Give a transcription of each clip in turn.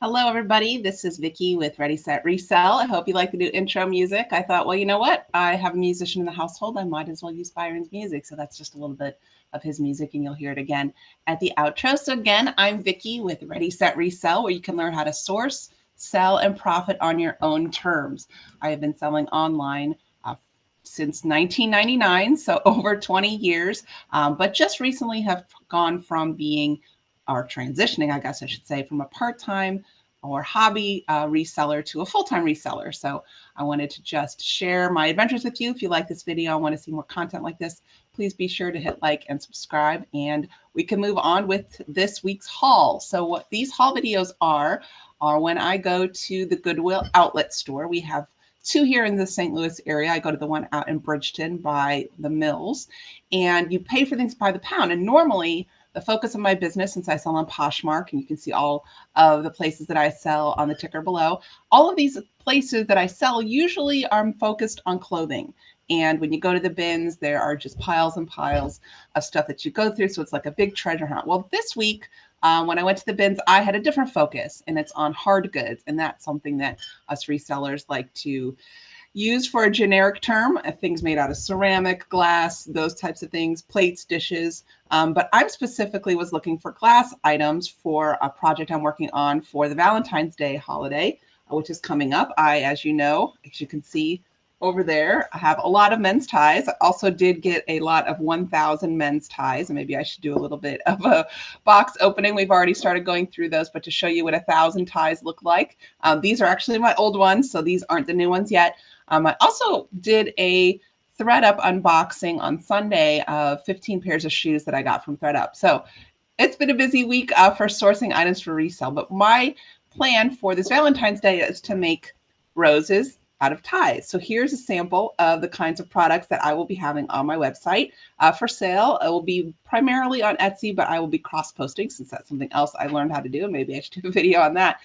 Hello, everybody. This is Vicki with Ready, Set, Resell. I hope you like the new intro music. I thought, well, you know what? I have a musician in the household. I might as well use Byron's music. So that's just a little bit of his music, and you'll hear it again at the outro. So again, I'm Vicki with Ready, Set, Resell, where you can learn how to source, sell, and profit on your own terms. I have been selling online since 1999, so over 20 years, but just recently have gone from being, or transitioning, I guess I should say, from a part-time or hobby reseller to a full-time reseller. So I wanted to just share my adventures with you. If you like this video and want to see more content like this, please be sure to hit like and subscribe, and we can move on with this week's haul. So what these haul videos are when I go to the Goodwill Outlet store. We have two here in the St. Louis area. I go to the one out in Bridgeton by the Mills, and you pay for things by the pound. And normally the focus of my business, since I sell on Poshmark, and you can see all of the places that I sell on the ticker below, all of these places that I sell usually are focused on clothing. And when you go to the bins, there are just piles and piles of stuff that you go through. So it's like a big treasure hunt. Well, this week, when I went to the bins, I had a different focus, and it's on hard goods. And that's something that us resellers like to use for a generic term, things made out of ceramic, glass, those types of things, plates, dishes. But I specifically was looking for glass items for a project I'm working on for the Valentine's Day holiday, which is coming up. As you know, as you can see over there, I have a lot of men's ties. I also did get a lot of 1,000 men's ties, and maybe I should do a little bit of a box opening. We've already started going through those, but to show you what 1,000 ties look like, these are actually my old ones, so these aren't the new ones yet. I also did a ThredUp unboxing on Sunday of 15 pairs of shoes that I got from ThredUp. So it's been a busy week for sourcing items for resale, but my plan for this Valentine's Day is to make roses out of ties. So here's a sample of the kinds of products that I will be having on my website for sale. It will be primarily on Etsy, but I will be cross-posting since that's something else I learned how to do, and maybe I should do a video on that.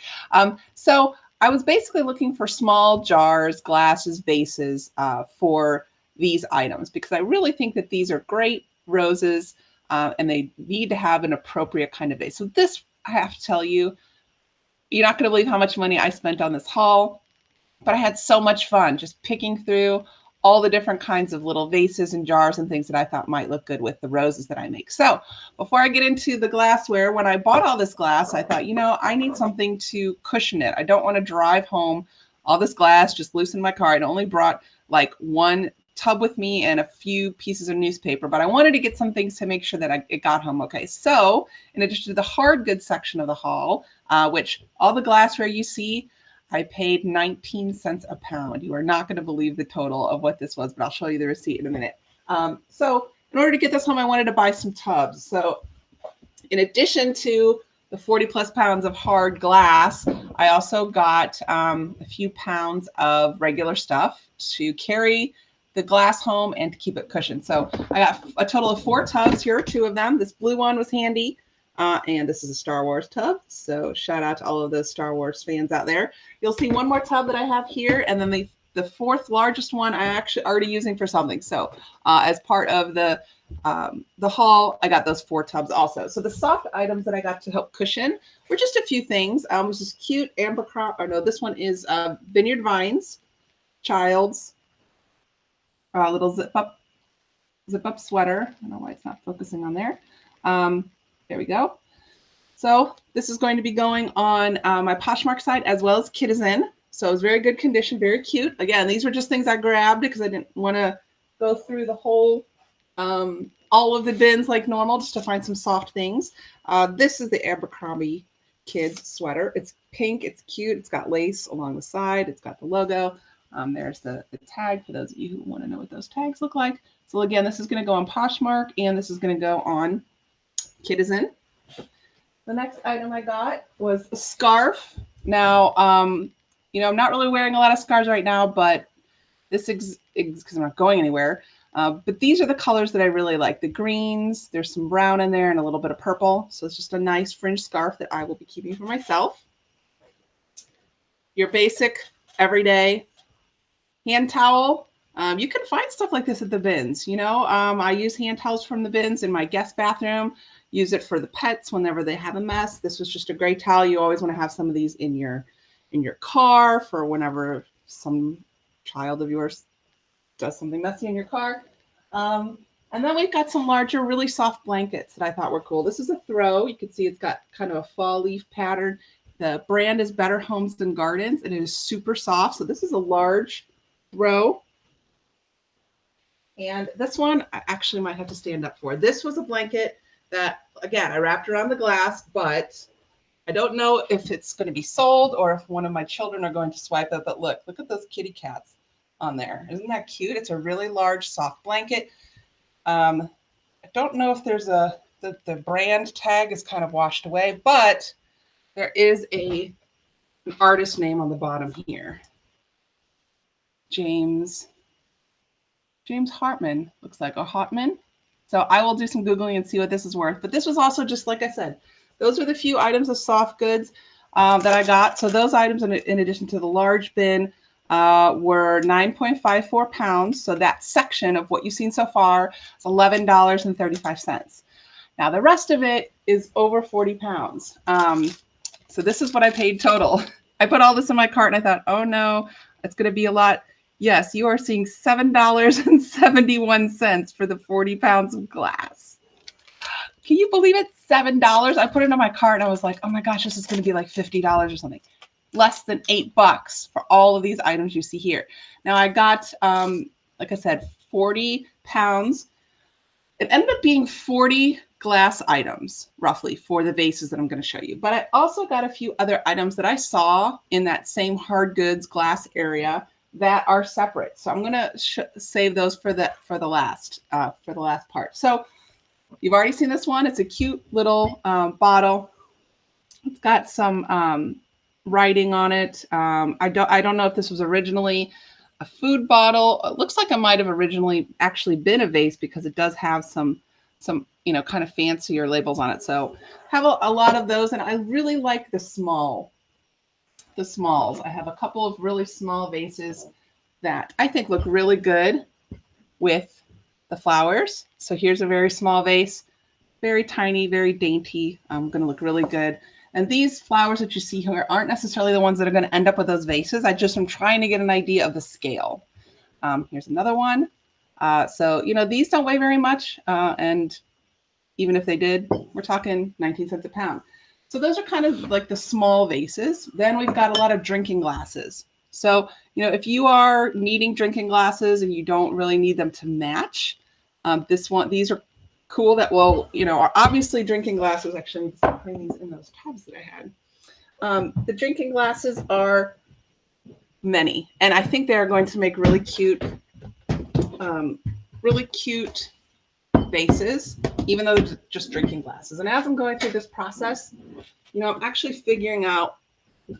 So I was basically looking for small jars, glasses, vases for these items, because I really think that these are great roses and they need to have an appropriate kind of vase. So this, I have to tell you, you're not going to believe how much money I spent on this haul, but I had so much fun just picking through all the different kinds of little vases and jars and things that I thought might look good with the roses that I make. So before I get into the glassware, when I bought all this glass, I thought, you know, I need something to cushion it. I don't want to drive home all this glass just loose in my car. I only brought like one tub with me and a few pieces of newspaper, but I wanted to get some things to make sure that it got home okay. So in addition to the hard goods section of the haul, which all the glassware you see, I paid 19 cents a pound. You are not going to believe the total of what this was, but I'll show you the receipt in a minute. So in order to get this home, I wanted to buy some tubs. So in addition to the 40 plus pounds of hard glass, I also got a few pounds of regular stuff to carry the glass home and to keep it cushioned. So I got a total of 4 tubs. Here are 2 of them. This blue one was handy. And this is a Star Wars tub. So shout out to all of those Star Wars fans out there. You'll see one more tub that I have here. And then the 4th largest one I actually already using for something. So as part of the haul, I got those 4 tubs also. So the soft items that I got to help cushion were just a few things. This is cute Abercrombie, or no, this one is Vineyard Vines, Child's little zip up sweater. I don't know why it's not focusing on there. There we go. So this is going to be going on my Poshmark site as well as Citizen. So it's very good condition, very cute. Again, these were just things I grabbed because I didn't want to go through the whole, all of the bins like normal, just to find some soft things. This is the Abercrombie kids sweater. It's pink, it's cute, it's got lace along the side, it's got the logo. There's the tag for those of you who want to know what those tags look like. So again, this is going to go on Poshmark and this is going to go on Citizen. The next item I got was a scarf. Now, you know, I'm not really wearing a lot of scarves right now, but this is because I'm not going anywhere. But these are the colors that I really like. The greens, there's some brown in there and a little bit of purple. So it's just a nice fringe scarf that I will be keeping for myself. Your basic, everyday hand towel. You can find stuff like this at the bins. You know, I use hand towels from the bins in my guest bathroom, use it for the pets whenever they have a mess. This was just a great towel. You always want to have some of these in your car for whenever some child of yours does something messy in your car. And then we've got some larger, really soft blankets that I thought were cool. This is a throw. You can see it's got kind of a fall leaf pattern. The brand is Better Homes and Gardens, and it is super soft. So this is a large throw. And this one, I actually might have to stand up for. This was a blanket that, again, I wrapped around the glass, but I don't know if it's going to be sold or if one of my children are going to swipe it. But look at those kitty cats on there. Isn't that cute? It's a really large, soft blanket. I don't know if there's the brand tag is kind of washed away, but there is an artist name on the bottom here. James Hartman, looks like, a Hartman. So I will do some Googling and see what this is worth. But this was also just, like I said, those are the few items of soft goods that I got. So those items, in addition to the large bin, were 9.54 pounds. So that section of what you've seen so far is $11.35. Now the rest of it is over 40 pounds. So this is what I paid total. I put all this in my cart and I thought, oh no, it's going to be a lot. Yes, you are seeing $7.71 for the 40 pounds of glass. Can you believe it? $7. I put it in my cart and I was like, oh my gosh, this is going to be like $50 or something. Less than $8 for all of these items you see here. Now I got, like I said, 40 pounds. It ended up being 40 glass items, roughly, for the vases that I'm going to show you. But I also got a few other items that I saw in that same hard goods glass area that are separate. So I'm going to save those for the last part. So you've already seen this one. It's a cute little bottle. It's got some writing on it. I don't know if this was originally a food bottle. It looks like it might have originally actually been a vase because it does have some kind of fancier labels on it. So have a lot of those, and I really like the smalls. I have a couple of really small vases that I think look really good with the flowers. So here's a very small vase, very tiny, very dainty. Going to look really good. And these flowers that you see here aren't necessarily the ones that are going to end up with those vases. I just am trying to get an idea of the scale. Here's another one. So, these don't weigh very much. And even if they did, we're talking 19 cents a pound. So those are kind of like the small vases. Then we've got a lot of drinking glasses. So, if you are needing drinking glasses and you don't really need them to match, these are cool that will, are obviously drinking glasses. Actually, I need to putting these in those tubs that I had. The drinking glasses are many, and I think they're going to make really cute vases, even though they're just drinking glasses. And as I'm going through this process, I'm actually figuring out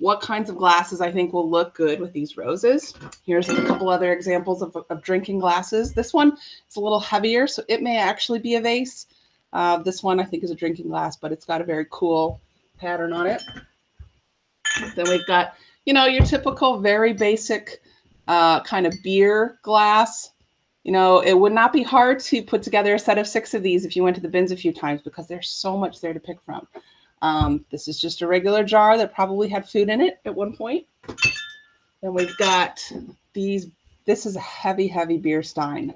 what kinds of glasses I think will look good with these roses. Here's a couple other examples of drinking glasses. This one is a little heavier, so it may actually be a vase. This one I think is a drinking glass, but it's got a very cool pattern on it. Then we've got, your typical very basic kind of beer glass. It would not be hard to put together a set of 6 of these if you went to the bins a few times because there's so much there to pick from. This is just a regular jar that probably had food in it at one point. Then we've got these. This is a heavy, heavy beer stein.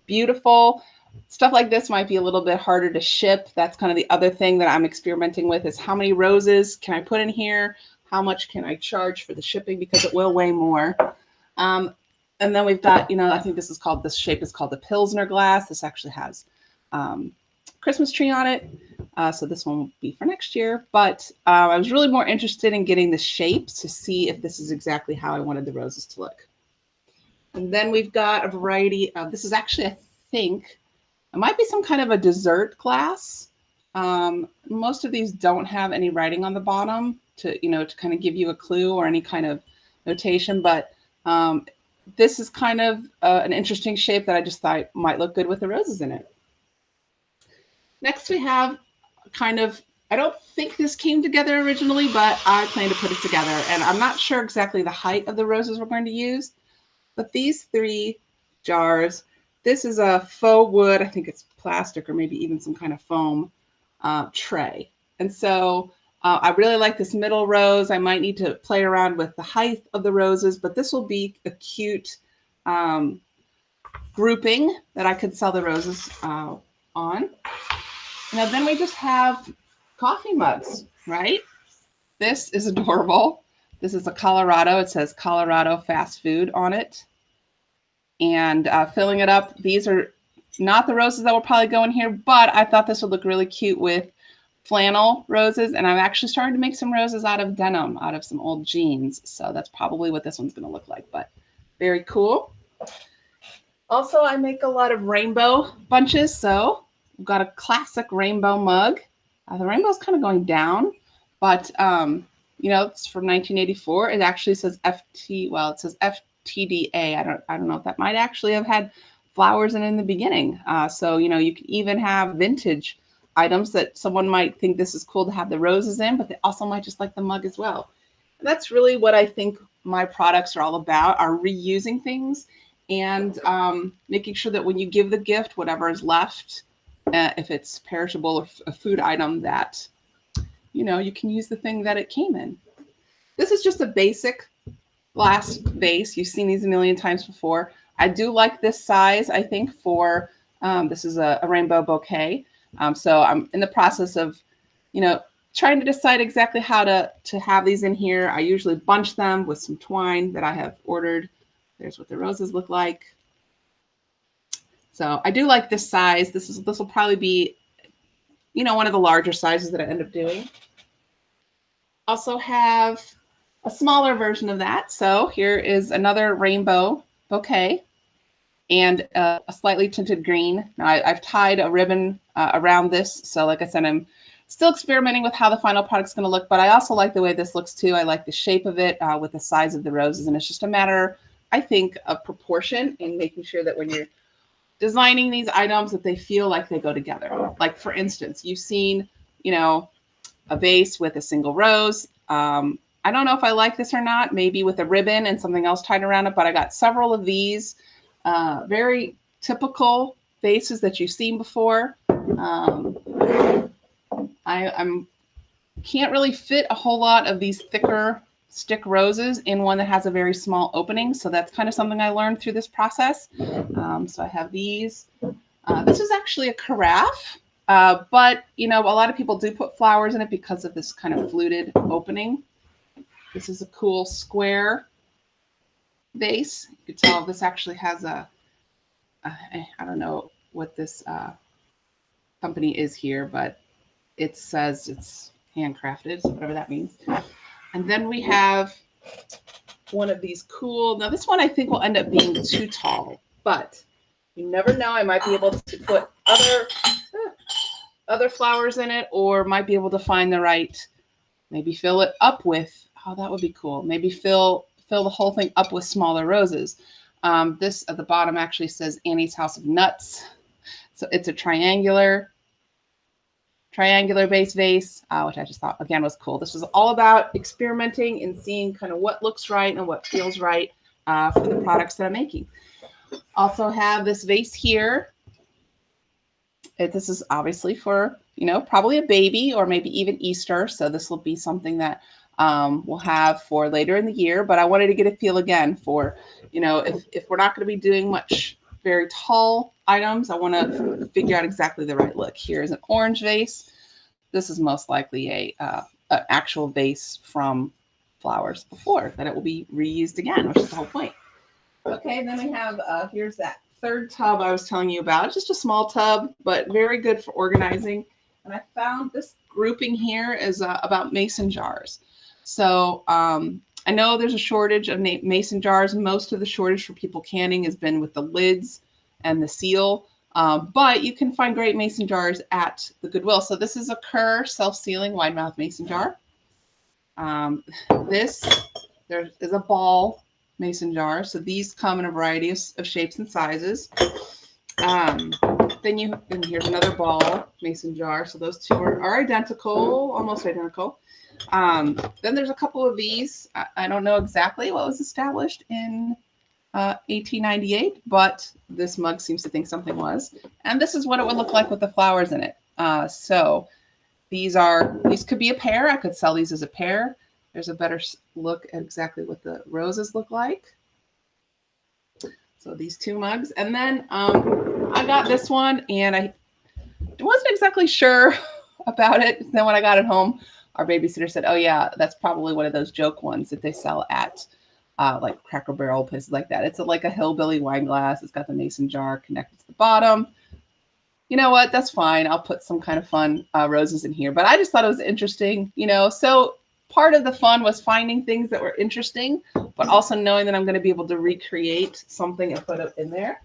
Beautiful. Stuff like this might be a little bit harder to ship. That's kind of the other thing that I'm experimenting with is how many roses can I put in here? How much can I charge for the shipping because it will weigh more. And then we've got, I think this shape is called the Pilsner glass. This actually has Christmas tree on it. So this one will be for next year. But I was really more interested in getting the shapes to see if this is exactly how I wanted the roses to look. And then we've got a variety of, this is actually, I think, it might be some kind of a dessert glass. Most of these don't have any writing on the bottom to kind of give you a clue or any kind of notation. But this is kind of an interesting shape that I just thought might look good with the roses in it. Next, we have kind of, I don't think this came together originally, but I plan to put it together. And I'm not sure exactly the height of the roses we're going to use, but these 3 jars. This is a faux wood, I think it's plastic or maybe even some kind of foam tray. And so I really like this middle rose. I might need to play around with the height of the roses, but this will be a cute grouping that I could sell the roses on. Now then we just have coffee mugs, right? This is adorable. This is a Colorado. It says Colorado fast food on it. And filling it up, these are not the roses that will probably go in here, but I thought this would look really cute with flannel roses. And I'm actually starting to make some roses out of denim, out of some old jeans. So that's probably what this one's going to look like, but very cool. Also, I make a lot of rainbow bunches. So we've got a classic rainbow mug. The rainbow is kind of going down, but you know, it's from 1984. It actually says FT. Well, it says FTDA. I don't know if that might actually have had flowers in the beginning. So you know, you can even have vintage items that someone might think this is cool to have the roses in, but they also might just like the mug as well. And that's really what I think my products are all about: are reusing things and making sure that when you give the gift, whatever is left, if it's perishable or a food item, that you know, you can use the thing that it came in. This is just a basic glass vase. You've seen these a million times before. I do like this size, I think, for, this is a rainbow bouquet. So I'm in the process of, you know, trying to decide exactly how to have these in here. I usually bunch them with some twine that I have ordered. There's what the roses look like. So I do like this size. This will probably be, you know, one of the larger sizes that I end up doing. Also have a smaller version of that. So here is another rainbow bouquet and a slightly tinted green. Now I've tied a ribbon around this. So like I said, I'm still experimenting with how the final product's going to look, but I also like the way this looks too. I like the shape of it with the size of the roses. And it's just a matter, I think, of proportion and making sure that when you're designing these items that they feel like they go together. Like for instance, you've seen, you know, a vase with a single rose. I don't know if I like this or not, maybe with a ribbon and something else tied around it, but I got several of these very typical vases that you've seen before. I can't really fit a whole lot of these thicker stick roses in one that has a very small opening. So that's kind of something I learned through this process. So I have these. This is actually a carafe. But, you know, a lot of people do put flowers in it because of this kind of fluted opening. This is a cool square vase. You can tell this actually has I don't know what this company is here, but it says it's handcrafted, so whatever that means. And then we have one of these cool, now this one I think will end up being too tall, but you never know. I might be able to put other flowers in it, or might be able to find the right, maybe fill it up with, oh, that would be cool. Maybe fill the whole thing up with smaller roses. This at the bottom actually says Annie's House of Nuts. So it's a triangular base vase, which I just thought, again, was cool. This was all about experimenting and seeing kind of what looks right and what feels right for the products that I'm making. Also have this vase here. This is obviously for, you know, probably a baby or maybe even Easter. So this will be something that we'll have for later in the year. But I wanted to get a feel again for, you know, if we're not going to be doing much very tall items, I want to figure out exactly the right look. Here's an orange vase. This is most likely an actual vase from flowers before, that it will be reused again, which is the whole point. Okay, then we have, here's that third tub I was telling you about. It's just a small tub, but very good for organizing. And I found this grouping here is about mason jars. So I know there's a shortage of mason jars. Most of the shortage for people canning has been with the lids and the seal. But you can find great mason jars at the Goodwill. So this is a Kerr self-sealing wide mouth mason jar. There is a ball mason jar. So these come in a variety of shapes and sizes. And here's another ball mason jar. So those two are identical, almost identical. Then there's a couple of these. I don't know exactly what was established in $18.98, but this mug seems to think something was. And this is what it would look like with the flowers in it. So these could be a pair. I could sell these as a pair. There's a better look at exactly what the roses look like. So these two mugs. And then I got this one, and I wasn't exactly sure about it. Then when I got it home, our babysitter said, oh yeah, that's probably one of those joke ones that they sell at like Cracker Barrel, places like that. It's like a hillbilly wine glass. It's got the mason jar connected to the bottom. You know what? That's fine. I'll put some kind of fun roses in here. But I just thought it was interesting, you know. So part of the fun was finding things that were interesting, but also knowing that I'm going to be able to recreate something and put it in there.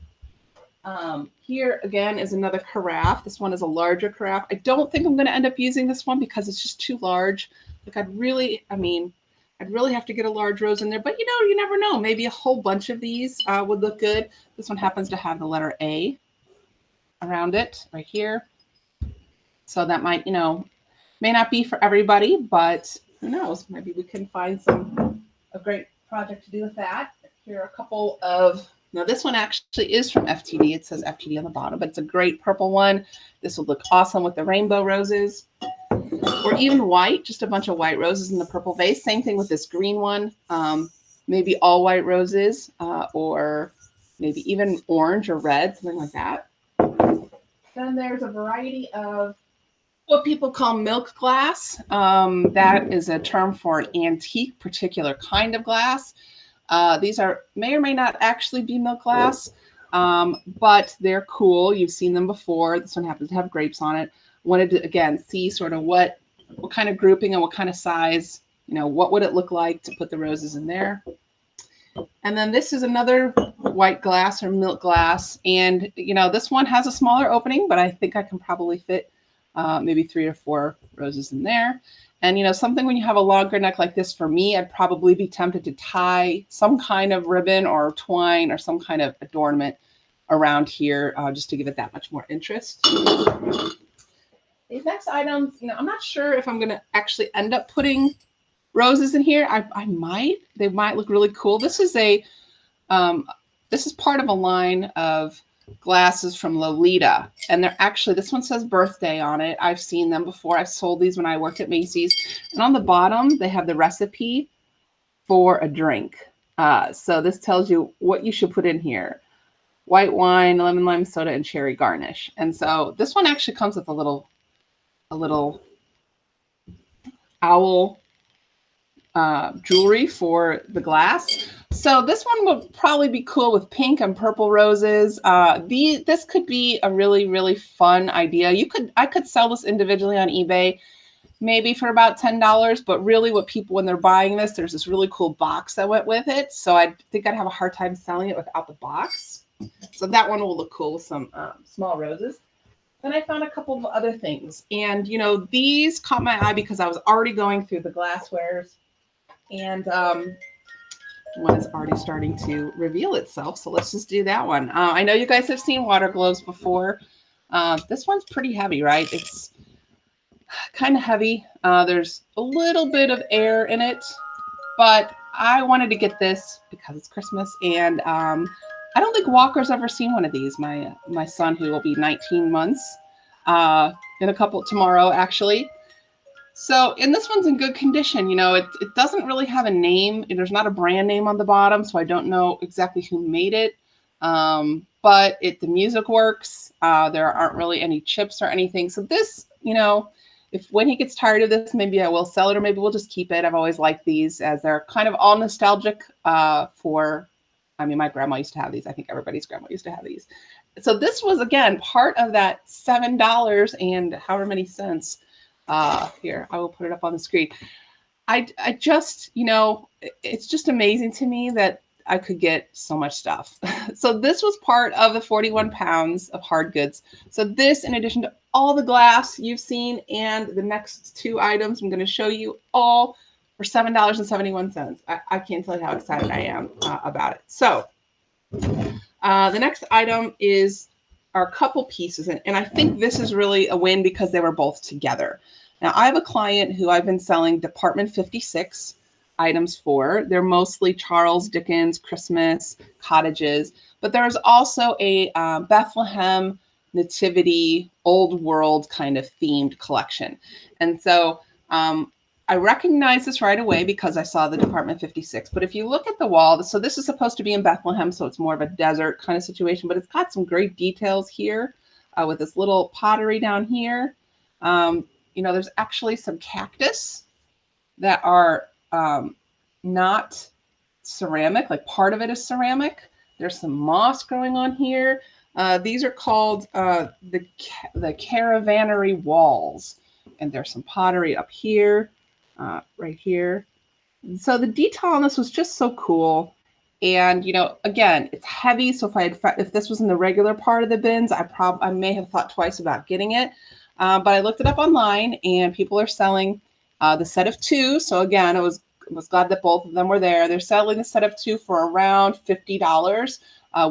Here again is another carafe. This one is a larger carafe. I don't think I'm going to end up using this one because it's just too large. Like I'd really have to get a large rose in there, but you know, you never know. Maybe a whole bunch of these would look good. This one happens to have the letter A around it right here. So that might, you know, may not be for everybody, but who knows? Maybe we can find a great project to do with that. Here are a couple of, now this one actually is from FTD. It says FTD on the bottom, but it's a great purple one. This would look awesome with the rainbow roses, or even white, just a bunch of white roses in the purple vase. Same thing with this green one. Maybe all white roses, or maybe even orange or red, something like that. Then there's a variety of what people call milk glass. That is a term for an antique particular kind of glass. These may or may not actually be milk glass, but they're cool. You've seen them before. This one happens to have grapes on it. Wanted to, again, see sort of what kind of grouping and what kind of size, you know, what would it look like to put the roses in there. And then this is another white glass or milk glass. And, you know, this one has a smaller opening, but I think I can probably fit maybe 3 or 4 roses in there. And, you know, something when you have a longer neck like this, for me, I'd probably be tempted to tie some kind of ribbon or twine or some kind of adornment around here just to give it that much more interest. These next items, you know, I'm not sure if I'm going to actually end up putting roses in here. I might. They might look really cool. This is this is part of a line of glasses from Lolita, and they're actually, this one says birthday on it. I've seen them before. I've sold these when I worked at Macy's, and on the bottom they have the recipe for a drink. So this tells you what you should put in here: white wine, lemon lime soda, and cherry garnish. And so this one actually comes with a little owl jewelry for the glass. So this one would probably be cool with pink and purple roses. This could be a really, really fun idea. I could sell this individually on eBay, maybe for about $10, but really what people, when they're buying this, there's this really cool box that went with it. So I think I'd have a hard time selling it without the box. So that one will look cool with some small roses. Then I found a couple of other things. And, you know, these caught my eye because I was already going through the glasswares. And one is already starting to reveal itself. So let's just do that one. I know you guys have seen water globes before. This one's pretty heavy, right? It's kind of heavy. There's a little bit of air in it, but I wanted to get this because it's Christmas. And I don't think Walker's ever seen one of these. My son, who will be 19 months in a couple tomorrow, actually. So, and this one's in good condition. You know, it doesn't really have a name. There's not a brand name on the bottom, so I don't know exactly who made it. But the music works. There aren't really any chips or anything. So this, you know, when he gets tired of this, maybe I will sell it, or maybe we'll just keep it. I've always liked these, as they're kind of all nostalgic for, I mean, my grandma used to have these. I think everybody's grandma used to have these. So this was, again, part of that $7 and however many cents. Here, I will put it up on the screen. I just, you know, it's just amazing to me that I could get so much stuff. So this was part of the 41 pounds of hard goods. So this, in addition to all the glass you've seen and the next 2 items I'm going to show you, all for $7.71. I can't tell you how excited I am about it. So the next item are a couple pieces, and I think this is really a win because they were both together. Now, I have a client who I've been selling Department 56 items for. They're mostly Charles Dickens, Christmas, cottages, but there's also a Bethlehem nativity, old world kind of themed collection. And so I recognize this right away because I saw the Department 56. But if you look at the wall, so this is supposed to be in Bethlehem, so it's more of a desert kind of situation, but it's got some great details here with this little pottery down here. You know, there's actually some cactus that are not ceramic, like part of it is ceramic. There's some moss growing on here. These are called the caravannery walls. And there's some pottery up here, right here. So the detail on this was just so cool. And, you know, again, it's heavy. So if this was in the regular part of the bins, I may have thought twice about getting it. But I looked it up online and people are selling the set of 2. So again, I was glad that both of them were there. They're selling the set of 2 for around $50,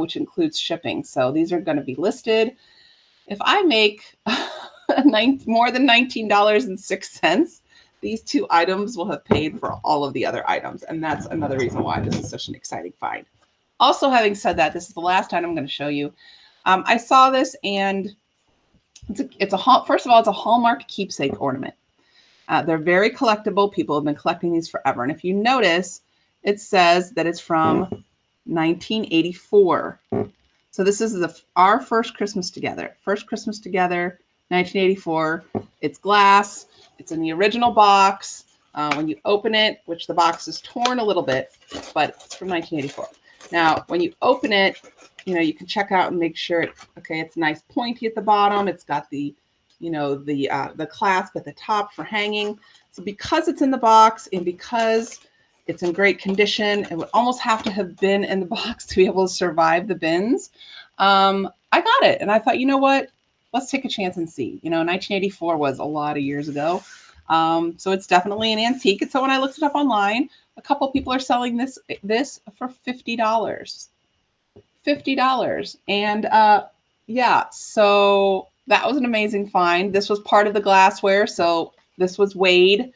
which includes shipping. So these are going to be listed. If I make more than $19.06, these 2 items will have paid for all of the other items. And that's another reason why this is such an exciting find. Also, having said that, this is the last item I'm going to show you. I saw this and first of all, it's a Hallmark keepsake ornament. They're very collectible. People have been collecting these forever. And if you notice, it says that it's from 1984. So this is our first Christmas together. First Christmas together, 1984. It's glass. It's in the original box. When you open it, which the box is torn a little bit, but it's from 1984. Now, when you open it, you know, you can check out and make sure it's nice pointy at the bottom. It's got the, you know, the clasp at the top for hanging. So because it's in the box and because it's in great condition, it would almost have to have been in the box to be able to survive the bins. I got it. And I thought, you know what? Let's take a chance and see. You know, 1984 was a lot of years ago. So it's definitely an antique. And so when I looked it up online, a couple people are selling this for $50. $50. And yeah, so that was an amazing find. This was part of the glassware. So this was weighed.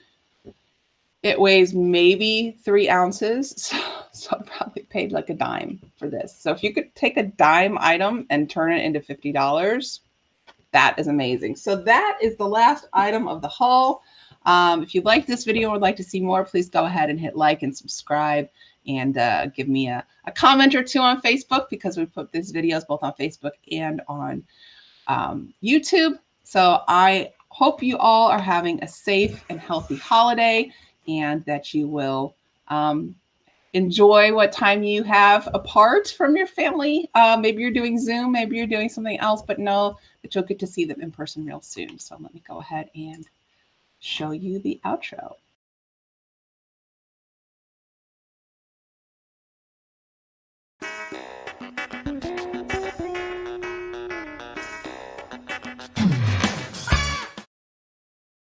It weighs maybe 3 ounces. So I probably paid like a dime for this. So if you could take a dime item and turn it into $50, that is amazing. So that is the last item of the haul. If you like this video or would like to see more, please go ahead and hit like and subscribe and give me a comment or 2 on Facebook because we put these videos both on Facebook and on YouTube. So I hope you all are having a safe and healthy holiday and that you will enjoy what time you have apart from your family. Maybe you're doing Zoom, maybe you're doing something else, but know that you'll get to see them in person real soon. So let me go ahead and show you the outro.